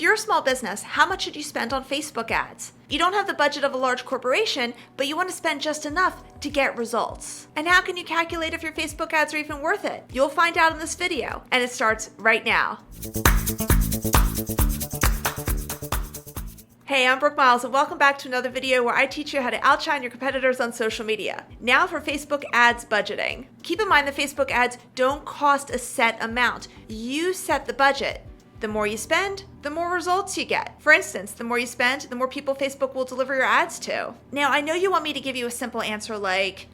you're a small business, how much should you spend on Facebook ads? You don't have the budget of a large corporation, but you want to spend just enough to get results. And how can you calculate if your Facebook ads are even worth it? You'll find out in this video, and it starts right now. Hey, I'm Brooke Miles, and welcome back to another video where I teach you how to outshine your competitors on social media. Now for Facebook ads budgeting. Keep in mind that Facebook ads don't cost a set amount. You set the budget. The more you spend, the more results you get. For instance, the more you spend, the more people Facebook will deliver your ads to. Now, I know you want me to give you a simple answer like,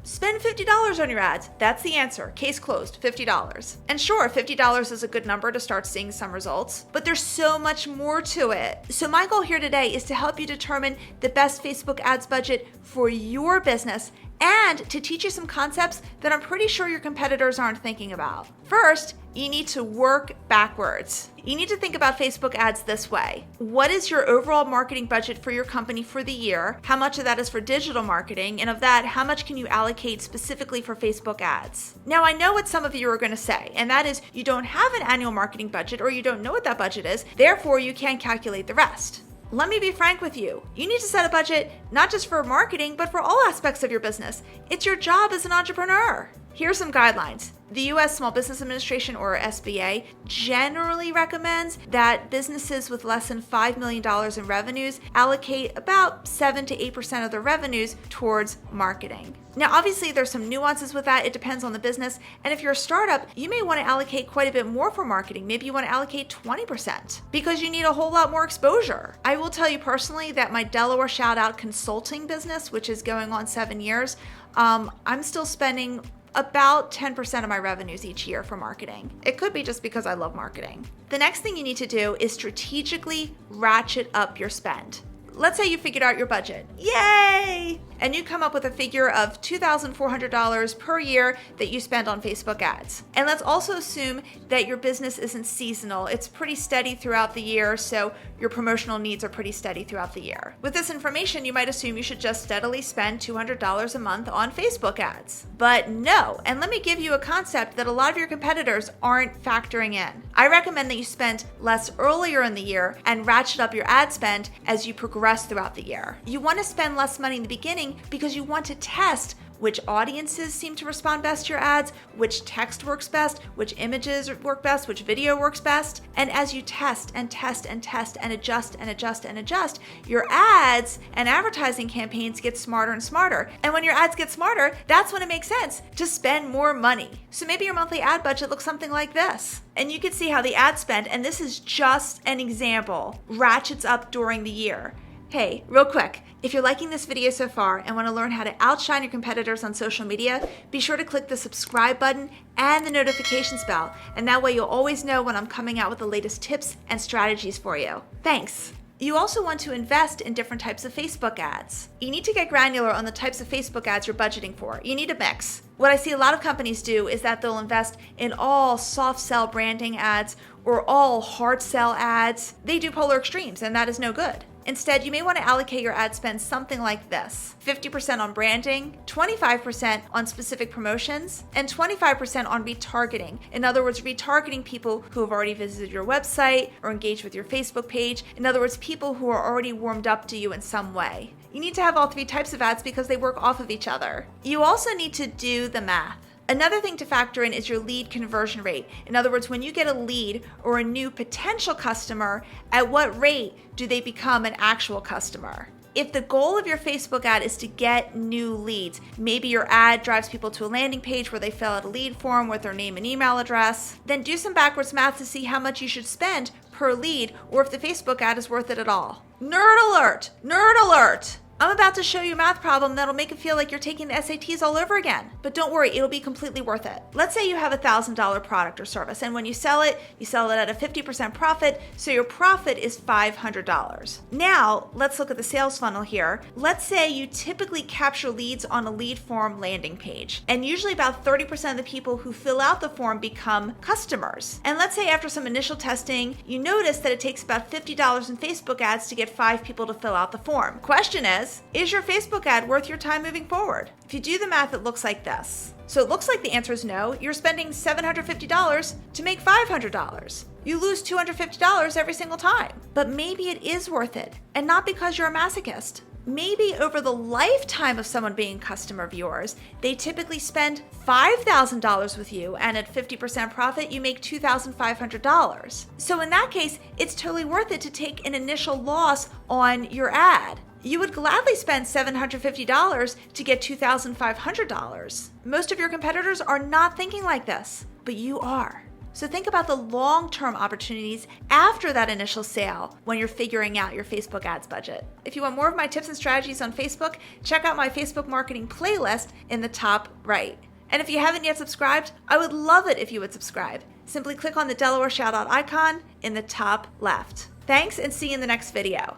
spend $50 on your ads. That's the answer. Case closed, $50. And sure, $50 is a good number to start seeing some results, but there's so much more to it. So my goal here today is to help you determine the best Facebook ads budget for your business and to teach you some concepts that I'm pretty sure your competitors aren't thinking about. First, you need to work backwards. You need to think about Facebook ads this way. What is your overall marketing budget for your company for the year? How much of that is for digital marketing? And of that, how much can you allocate specifically for Facebook ads? Now, I know what some of you are going to say, and that is you don't have an annual marketing budget or you don't know what that budget is, therefore you can't calculate the rest. Let me be frank with you. You need to set a budget not just for marketing, but for all aspects of your business. It's your job as an entrepreneur. Here are some guidelines. The U.S. Small Business Administration, or SBA, generally recommends that businesses with less than $5 million in revenues allocate about 7 to 8% of their revenues towards marketing. Now, obviously, there's some nuances with that. It depends on the business. And if you're a startup, you may want to allocate quite a bit more for marketing. Maybe you want to allocate 20% because you need a whole lot more exposure. I will tell you personally that my Delaware Shout Out consulting business, which is going on 7 years, I'm still spending about 10% of my revenues each year for marketing. It could be just because I love marketing. The next thing you need to do is strategically ratchet up your spend. Let's say you figured out your budget. Yay! And you come up with a figure of $2,400 per year that you spend on Facebook ads. And let's also assume that your business isn't seasonal. It's pretty steady throughout the year, so your promotional needs are pretty steady throughout the year. With this information, you might assume you should just steadily spend $200 a month on Facebook ads. But no, and let me give you a concept that a lot of your competitors aren't factoring in. I recommend that you spend less earlier in the year and ratchet up your ad spend as you progress throughout the year. You want to spend less money in the beginning because you want to test which audiences seem to respond best to your ads, which text works best, which images work best, which video works best. And as you test and test and test and adjust and adjust and adjust, your ads and advertising campaigns get smarter and smarter. And when your ads get smarter, that's when it makes sense to spend more money. So maybe your monthly ad budget looks something like this. And you can see how the ad spend, and this is just an example, ratchets up during the year. Hey, real quick, if you're liking this video so far and want to learn how to outshine your competitors on social media, be sure to click the subscribe button and the notifications bell, and that way you'll always know when I'm coming out with the latest tips and strategies for you. Thanks. You also want to invest in different types of Facebook ads. You need to get granular on the types of Facebook ads you're budgeting for. You need a mix. What I see a lot of companies do is that they'll invest in all soft sell branding ads or all hard sell ads. They do polar extremes, and that is no good. Instead, you may want to allocate your ad spend something like this: 50% on branding, 25% on specific promotions, and 25% on retargeting. In other words, retargeting people who have already visited your website or engaged with your Facebook page. In other words, people who are already warmed up to you in some way. You need to have all three types of ads because they work off of each other. You also need to do the math. Another thing to factor in is your lead conversion rate. In other words, when you get a lead or a new potential customer, at what rate do they become an actual customer? If the goal of your Facebook ad is to get new leads, maybe your ad drives people to a landing page where they fill out a lead form with their name and email address, then do some backwards math to see how much you should spend per lead or if the Facebook ad is worth it at all. Nerd alert! Nerd alert! I'm about to show you a math problem that'll make it feel like you're taking the SATs all over again. But don't worry, it'll be completely worth it. Let's say you have a $1,000 product or service, and when you sell it at a 50% profit, so your profit is $500. Now, let's look at the sales funnel here. Let's say you typically capture leads on a lead form landing page, and usually about 30% of the people who fill out the form become customers. And let's say after some initial testing, you notice that it takes about $50 in Facebook ads to get 5 people to fill out the form. Question is, is your Facebook ad worth your time moving forward? If you do the math, it looks like this. So it looks like the answer is no. You're spending $750 to make $500. You lose $250 every single time. But maybe it is worth it, and not because you're a masochist. Maybe over the lifetime of someone being a customer of yours, they typically spend $5,000 with you, and at 50% profit, you make $2,500. So in that case, it's totally worth it to take an initial loss on your ad. You would gladly spend $750 to get $2,500. Most of your competitors are not thinking like this, but you are. So think about the long-term opportunities after that initial sale when you're figuring out your Facebook ads budget. If you want more of my tips and strategies on Facebook, check out my Facebook marketing playlist in the top right. And if you haven't yet subscribed, I would love it if you would subscribe. Simply click on the Delaware Shoutout icon in the top left. Thanks, and see you in the next video.